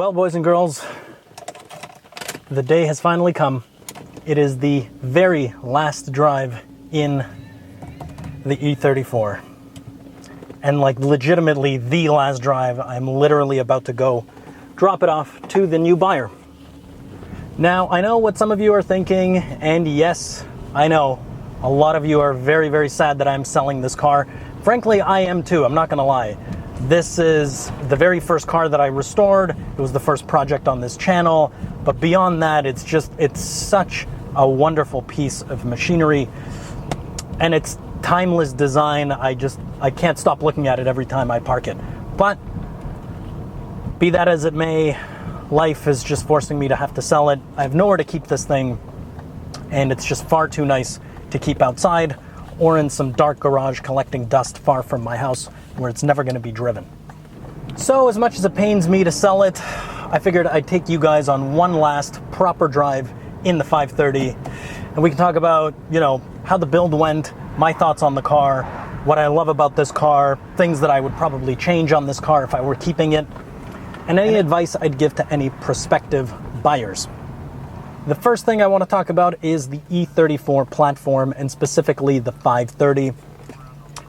Well, boys and girls, the day has finally come. It is the very last drive in the E34. And like legitimately the last drive. I'm literally about to go drop it off to the new buyer. Now, I know what some of you are thinking, and yes, I know a lot of you are very, very sad that I'm selling this car. Frankly, I am too, I'm not gonna lie. This is the very first car that I restored. It was the first project on this channel. But beyond that, it's such a wonderful piece of machinery. And it's timeless design. I can't stop looking at it every time I park it. But be that as it may, life is just forcing me to have to sell it. I have nowhere to keep this thing, and it's just far too nice to keep outside or in some dark garage collecting dust far from my house where it's never going to be driven. So as much as it pains me to sell it, I figured I'd take you guys on one last proper drive in the 530, and we can talk about, how the build went, my thoughts on the car, what I love about this car, things that I would probably change on this car if I were keeping it, and any advice I'd give to any prospective buyers. The first thing I want to talk about is the E34 platform, and specifically the 530.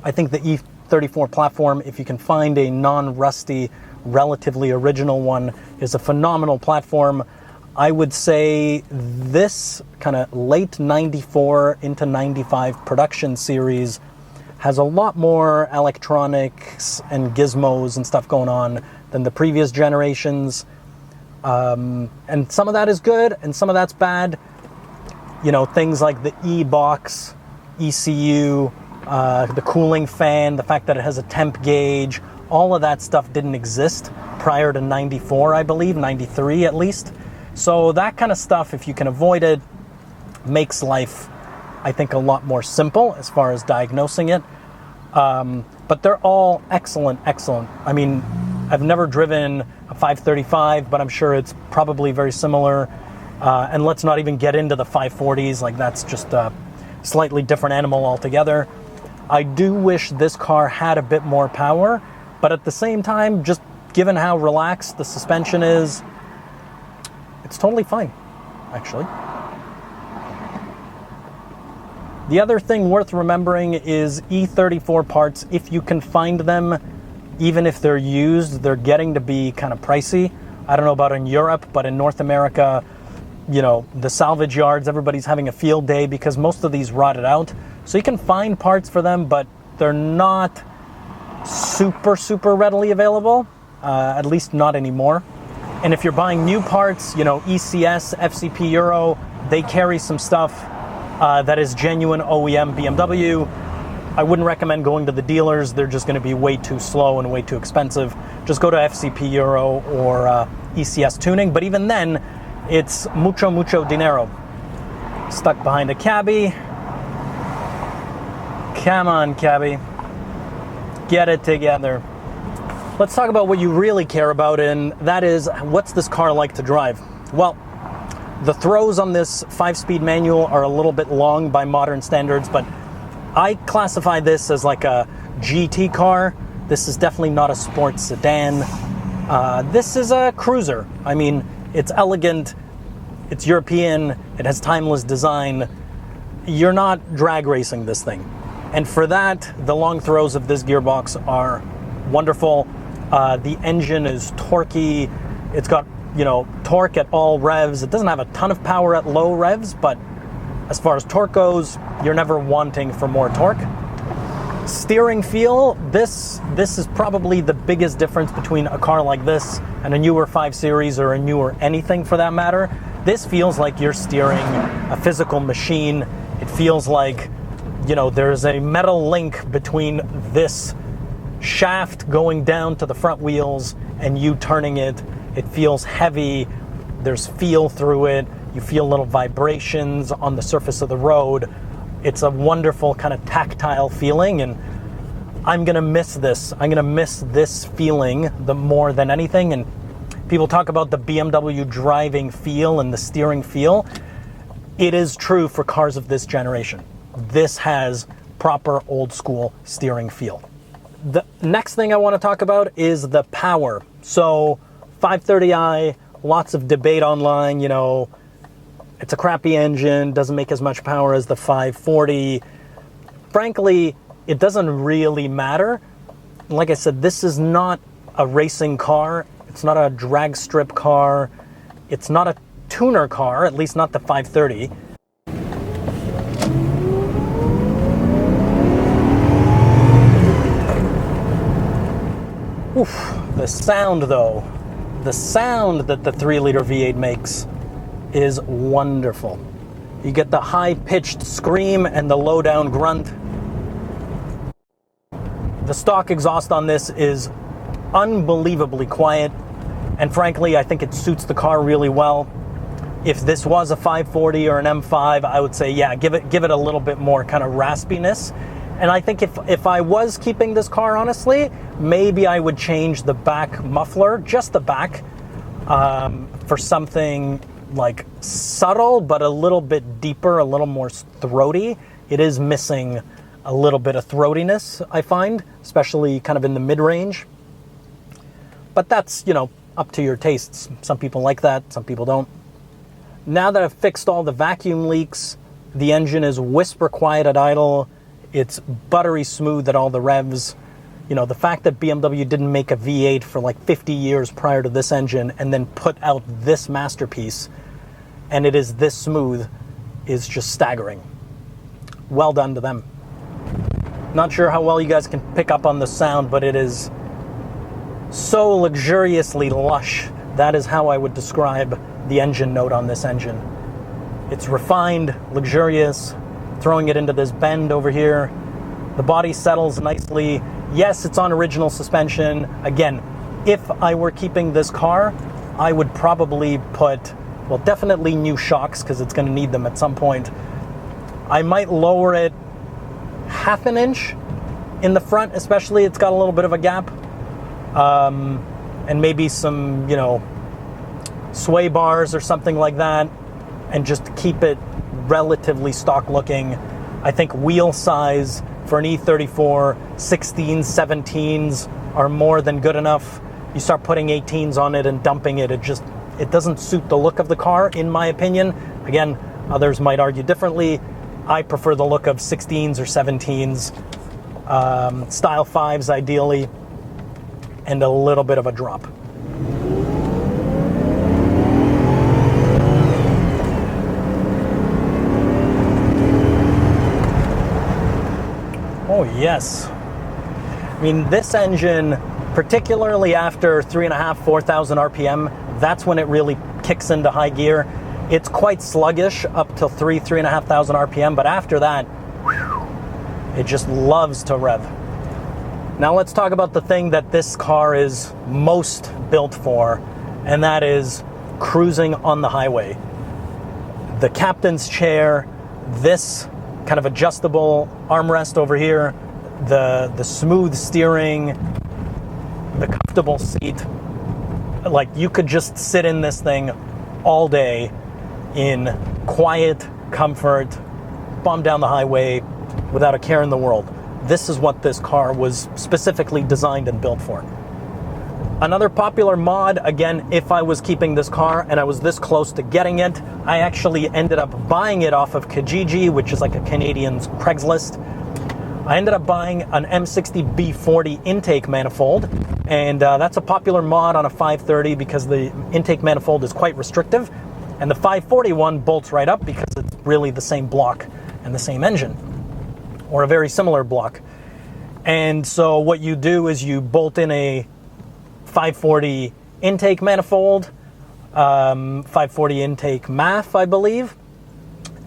I think the E34 platform, if you can find a non-rusty, relatively original one, is a phenomenal platform. I would say this kind of late 94 into 95 production series has a lot more electronics and gizmos and stuff going on than the previous generations. And some of that is good and some of that's bad. Things like the E-box, ECU, the cooling fan, the fact that it has a temp gauge, all of that stuff didn't exist prior to 94, I believe, 93 at least. So that kind of stuff, if you can avoid it, makes life, I think, a lot more simple as far as diagnosing it. But they're all excellent. I mean, I've never driven a 535, but I'm sure it's probably very similar. And let's not even get into the 540s, like that's just a slightly different animal altogether. I do wish this car had a bit more power, but at the same time, just given how relaxed the suspension is, it's totally fine, actually. The other thing worth remembering is E34 parts, if you can find them, even if they're used, they're getting to be kind of pricey. I don't know about in Europe, but in North America, the salvage yards, everybody's having a field day because most of these rotted out. So you can find parts for them, but they're not super readily available, at least not anymore. And if you're buying new parts, ECS, FCP Euro, they carry some stuff that is genuine OEM BMW. I wouldn't recommend going to the dealers. They're just going to be way too slow and way too expensive. Just go to FCP Euro or ECS tuning. But even then, it's mucho dinero. Stuck behind a cabbie. Come on, cabbie. Get it together. Let's talk about what you really care about, and that is, what's this car like to drive? Well, the throws on this 5-speed manual are a little bit long by modern standards, but I classify this as like a GT car. This is definitely not a sports sedan. This is a cruiser. I mean, it's elegant, it's European, it has timeless design. You're not drag racing this thing. And for that, the long throws of this gearbox are wonderful. The engine is torquey. It's got, torque at all revs. It doesn't have a ton of power at low revs, but as far as torque goes, you're never wanting for more torque. Steering feel, this is probably the biggest difference between a car like this and a newer 5 Series or a newer anything for that matter. This feels like you're steering a physical machine. It feels like, there's a metal link between this shaft going down to the front wheels and you turning it. It feels heavy. There's feel through it. You feel little vibrations on the surface of the road. It's a wonderful kind of tactile feeling, and I'm gonna miss this. I'm gonna miss this feeling the more than anything. And people talk about the BMW driving feel and the steering feel. It is true for cars of this generation. This has proper old school steering feel. The next thing I want to talk about is the power. So 530i, lots of debate online, you know, it's a crappy engine, doesn't make as much power as the 540. Frankly, it doesn't really matter. Like I said, this is not a racing car. It's not a drag strip car. It's not a tuner car, at least not the 530. Oof, the sound though, the sound that the 3-liter V8 makes is wonderful. You get the high-pitched scream and the low-down grunt. The stock exhaust on this is unbelievably quiet, and frankly, I think it suits the car really well. If this was a 540 or an M5, I would say, yeah, give it a little bit more kind of raspiness. And I think if I was keeping this car, honestly, maybe I would change the back muffler, just the back, for something like subtle, but a little bit deeper, a little more throaty. It is missing a little bit of throatiness, I find, especially kind of in the mid-range. But that's, you know, up to your tastes. Some people like that, some people don't. Now that I've fixed all the vacuum leaks, the engine is whisper quiet at idle. It's buttery smooth at all the revs. You know, the fact that BMW didn't make a V8 for like 50 years prior to this engine and then put out this masterpiece, and it is this smooth, is just staggering. Well done to them. Not sure how well you guys can pick up on the sound, but it is so luxuriously lush. That is how I would describe the engine note on this engine. It's refined, luxurious, throwing it into this bend over here. The body settles nicely. Yes, it's on original suspension. Again, if I were keeping this car, I would probably put, well, definitely new shocks, because it's going to need them at some point. I might lower it half an inch in the front, especially. It's got a little bit of a gap. And maybe some, you know, sway bars or something like that, and just keep it relatively stock looking. I think wheel size for an E34, 16s, 17s are more than good enough. You start putting 18s on it and dumping it, it doesn't suit the look of the car, in my opinion. Again, others might argue differently. I prefer the look of 16s or 17s, style 5s ideally, and a little bit of a drop. Oh yes. I mean, this engine, particularly after 3.5, 4,000 RPM, that's when it really kicks into high gear. It's quite sluggish up to 3,500 RPM, but after that, it just loves to rev. Now let's talk about the thing that this car is most built for, and that is cruising on the highway. The captain's chair, this kind of adjustable armrest over here, the smooth steering, the comfortable seat. Like, you could just sit in this thing all day in quiet comfort, bomb down the highway without a care in the world. This is what this car was specifically designed and built for. Another popular mod, again, if I was keeping this car and I was this close to getting it, I actually ended up buying it off of Kijiji, which is like a Canadian's Craigslist. I ended up buying an M60B40 intake manifold, and that's a popular mod on a 530 because the intake manifold is quite restrictive, and the 541 bolts right up because it's really the same block and the same engine, or a very similar block. And so what you do is you bolt in a 540 intake manifold, 540 intake MAF, I believe,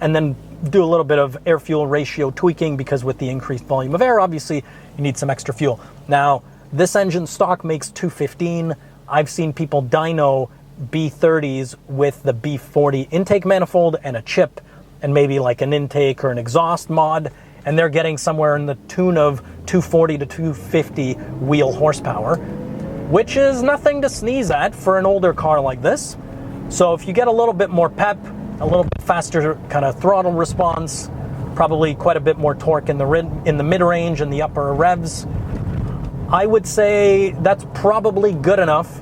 and then do a little bit of air-fuel ratio tweaking, because with the increased volume of air, obviously, you need some extra fuel. Now, this engine stock makes 215. I've seen people dyno B30s with the B40 intake manifold and a chip, and maybe like an intake or an exhaust mod, and they're getting somewhere in the tune of 240 to 250 wheel horsepower, which is nothing to sneeze at for an older car like this. So if you get a little bit more pep, a little bit faster kind of throttle response, probably quite a bit more torque in the mid-range and the upper revs, I would say that's probably good enough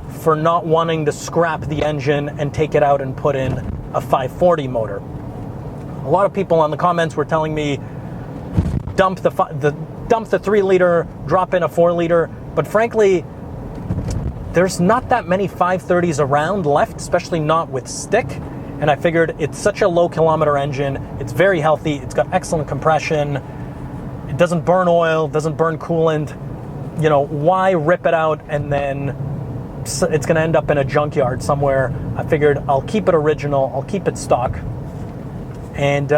for not wanting to scrap the engine and take it out and put in a 540 motor. A lot of people on the comments were telling me dump the 3-liter, drop in a 4-liter, but frankly, there's not that many 530s around left, especially not with stick. And I figured it's such a low kilometer engine, it's very healthy, it's got excellent compression, it doesn't burn oil, doesn't burn coolant. You know, why rip it out and then it's gonna end up in a junkyard somewhere? I figured I'll keep it original, I'll keep it stock. And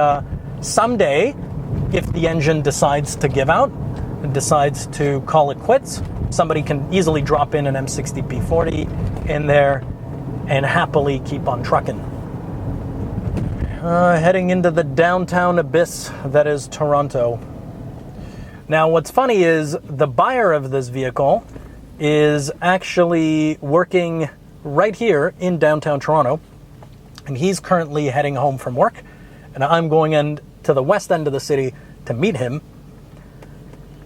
someday, if the engine decides to give out and decides to call it quits, somebody can easily drop in an M60 P40 in there and happily keep on trucking. Heading into the downtown abyss that is Toronto. Now, what's funny is the buyer of this vehicle is actually working right here in downtown Toronto, and he's currently heading home from work, and I'm going to the west end of the city to meet him.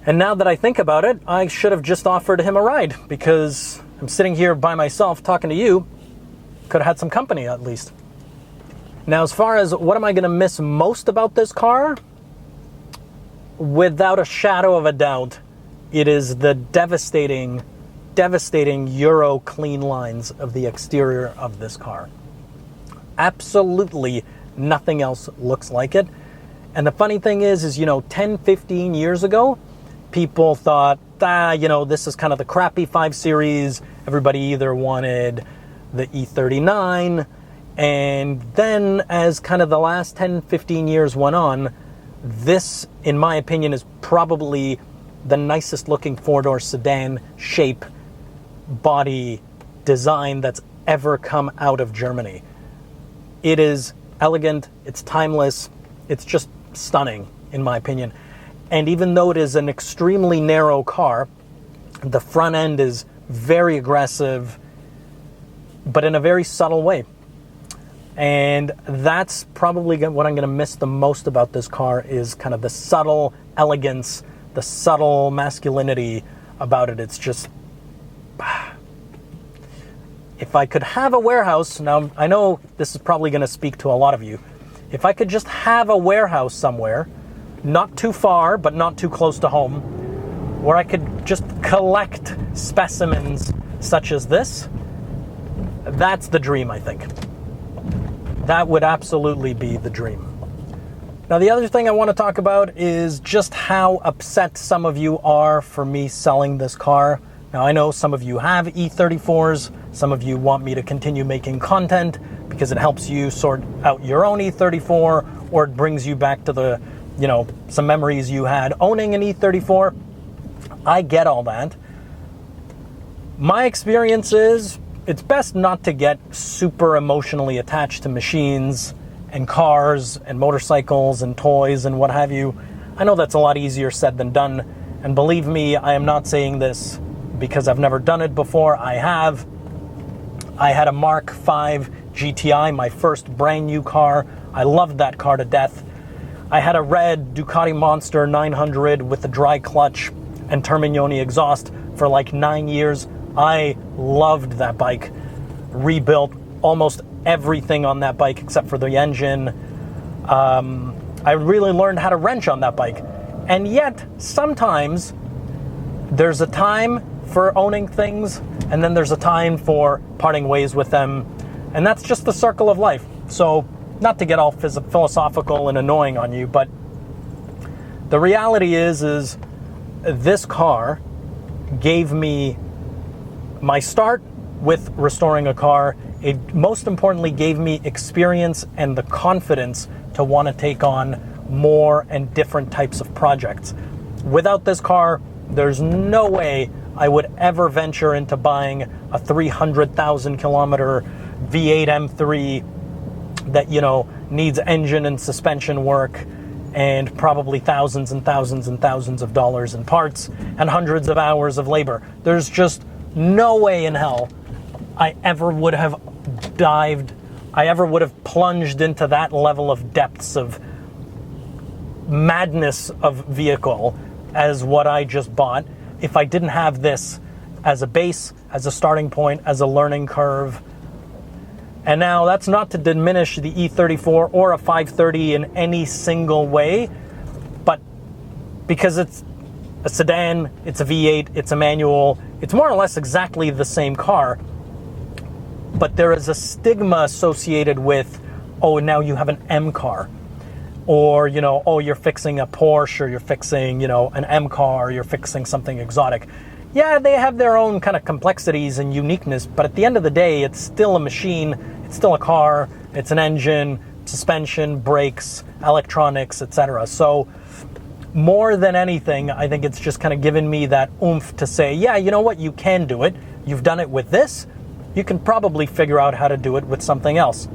And now that I think about it, I should have just offered him a ride, because I'm sitting here by myself talking to you. Could have had some company at least. Now, as far as what am I going to miss most about this car, without a shadow of a doubt, it is the devastating Euro clean lines of the exterior of this car. Absolutely nothing else looks like it. And the funny thing is, you know, 10, 15 years ago, people thought, this is kind of the crappy 5 Series. Everybody either wanted the E39, and then as kind of the last 10, 15 years went on, this, in my opinion, is probably the nicest looking 4-door sedan shape, body, design that's ever come out of Germany. It is elegant, it's timeless, it's just stunning, in my opinion. And even though it is an extremely narrow car, the front end is very aggressive, but in a very subtle way. And that's probably what I'm going to miss the most about this car, is kind of the subtle elegance, the subtle masculinity about it. It's just, if I could have a warehouse, now I know this is probably going to speak to a lot of you, if I could just have a warehouse somewhere, not too far, but not too close to home, where I could just collect specimens such as this, that's the dream, I think. That would absolutely be the dream. Now, the other thing I want to talk about is just how upset some of you are for me selling this car. Now, I know some of you have E34s. Some of you want me to continue making content because it helps you sort out your own E34, or it brings you back to the, some memories you had owning an E34. I get all that. My experience is, it's best not to get super emotionally attached to machines and cars and motorcycles and toys and what have you. I know that's a lot easier said than done. And believe me, I am not saying this because I've never done it before. I have. I had a Mark V GTI, my first brand new car. I loved that car to death. I had a red Ducati Monster 900 with a dry clutch and Termignoni exhaust for like 9 years. I loved that bike. Rebuilt almost everything on that bike except for the engine. I really learned how to wrench on that bike. And yet, sometimes there's a time for owning things, and then there's a time for parting ways with them. And that's just the circle of life. So, not to get all philosophical and annoying on you, but the reality is this car gave me my start with restoring a car. It most importantly gave me experience and the confidence to want to take on more and different types of projects. Without this car, there's no way I would ever venture into buying a 300,000 kilometer V8 M3 that, needs engine and suspension work and probably thousands and thousands and thousands of dollars in parts and hundreds of hours of labor. There's just no way in hell I ever would have plunged into that level of depths of madness of vehicle as what I just bought if I didn't have this as a base, as a starting point, as a learning curve. And now that's not to diminish the E34 or a 530 in any single way, but because it's a sedan, it's a V8, it's a manual, it's more or less exactly the same car, but there is a stigma associated with, oh, now you have an M car, or, you know, oh, you're fixing a Porsche, or you're fixing, you know, an M car, or you're fixing something exotic. Yeah, they have their own kind of complexities and uniqueness, but at the end of the day, it's still a machine, it's still a car, it's an engine, suspension, brakes, electronics, etc. So more than anything, I think it's just kind of given me that oomph to say, yeah, you know what, you can do it. You've done it with this. You can probably figure out how to do it with something else.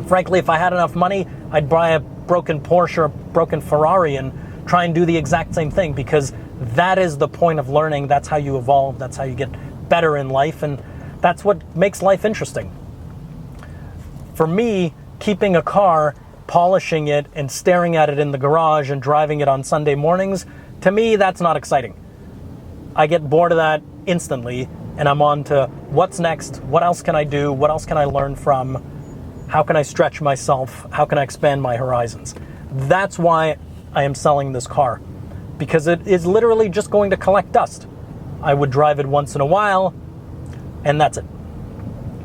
Frankly, if I had enough money, I'd buy a broken Porsche or a broken Ferrari and try and do the exact same thing, because that is the point of learning. That's how you evolve. That's how you get better in life. And that's what makes life interesting. For me, keeping a car, polishing it, and staring at it in the garage and driving it on Sunday mornings, to me, that's not exciting. I get bored of that instantly, and I'm on to what's next, what else can I do, what else can I learn from, how can I stretch myself, how can I expand my horizons. That's why I am selling this car, because it is literally just going to collect dust. I would drive it once in a while, and that's it.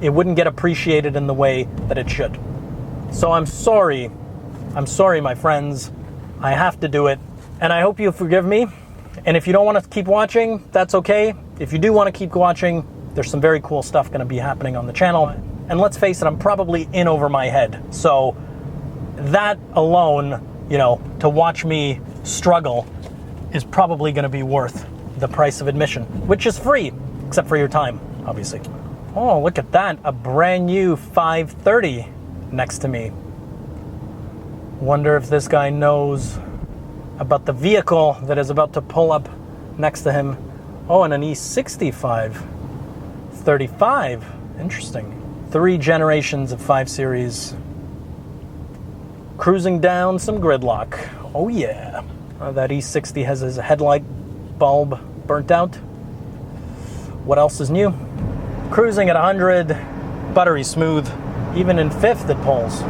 It wouldn't get appreciated in the way that it should. So I'm sorry, my friends. I have to do it, and I hope you forgive me. And if you don't want to keep watching, that's okay. If you do want to keep watching, there's some very cool stuff going to be happening on the channel. And let's face it, I'm probably in over my head. So that alone, you know, to watch me struggle is probably going to be worth the price of admission, which is free, except for your time, obviously. Oh, look at that, a brand new 530 next to me. Wonder if this guy knows about the vehicle that is about to pull up next to him. Oh, and an E65 35. Interesting. 3 generations of 5 Series. Cruising down some gridlock. Oh yeah. That E60 has his headlight bulb burnt out. What else is new? Cruising at 100, buttery smooth. Even in 5th it pulls.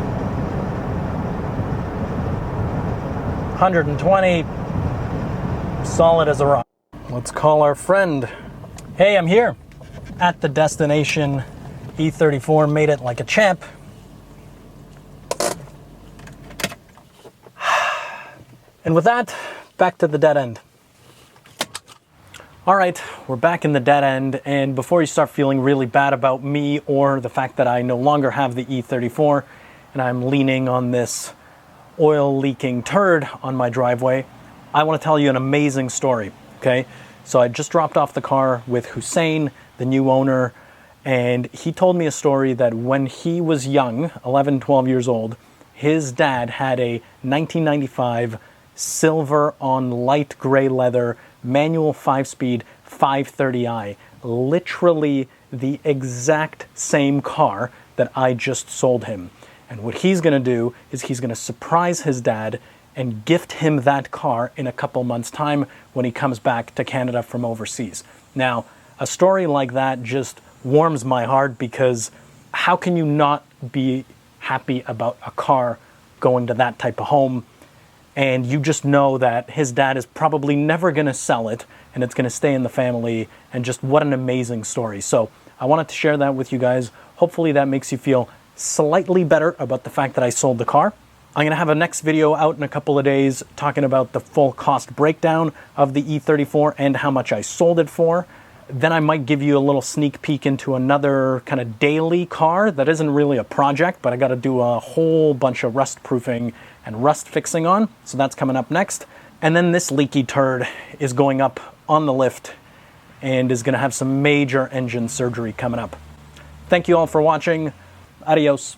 120, solid as a rock. Let's call our friend. Hey, I'm here at the destination. E34 made it like a champ. And with that, back to the dead end. All right, we're back in the dead end, and before you start feeling really bad about me or the fact that I no longer have the E34 and I'm leaning on this oil leaking turd on my driveway, I want to tell you an amazing story, okay? So I just dropped off the car with Hussein, the new owner, and he told me a story that when he was young, 11, 12 years old, his dad had a 1995 silver on light gray leather manual 5-speed 530i, literally the exact same car that I just sold him. And what he's going to do is he's going to surprise his dad and gift him that car in a couple months' time when he comes back to Canada from overseas. Now, a story like that just warms my heart, because how can you not be happy about a car going to that type of home? And you just know that his dad is probably never going to sell it, and it's going to stay in the family, and just what an amazing story. So I wanted to share that with you guys. Hopefully that makes you feel slightly better about the fact that I sold the car. I'm going to have a next video out in a couple of days talking about the full cost breakdown of the E34 and how much I sold it for. Then I might give you a little sneak peek into another kind of daily car that isn't really a project, but I got to do a whole bunch of rust proofing and rust fixing on. So that's coming up next. And then this leaky turd is going up on the lift and is going to have some major engine surgery coming up. Thank you all for watching. Adios.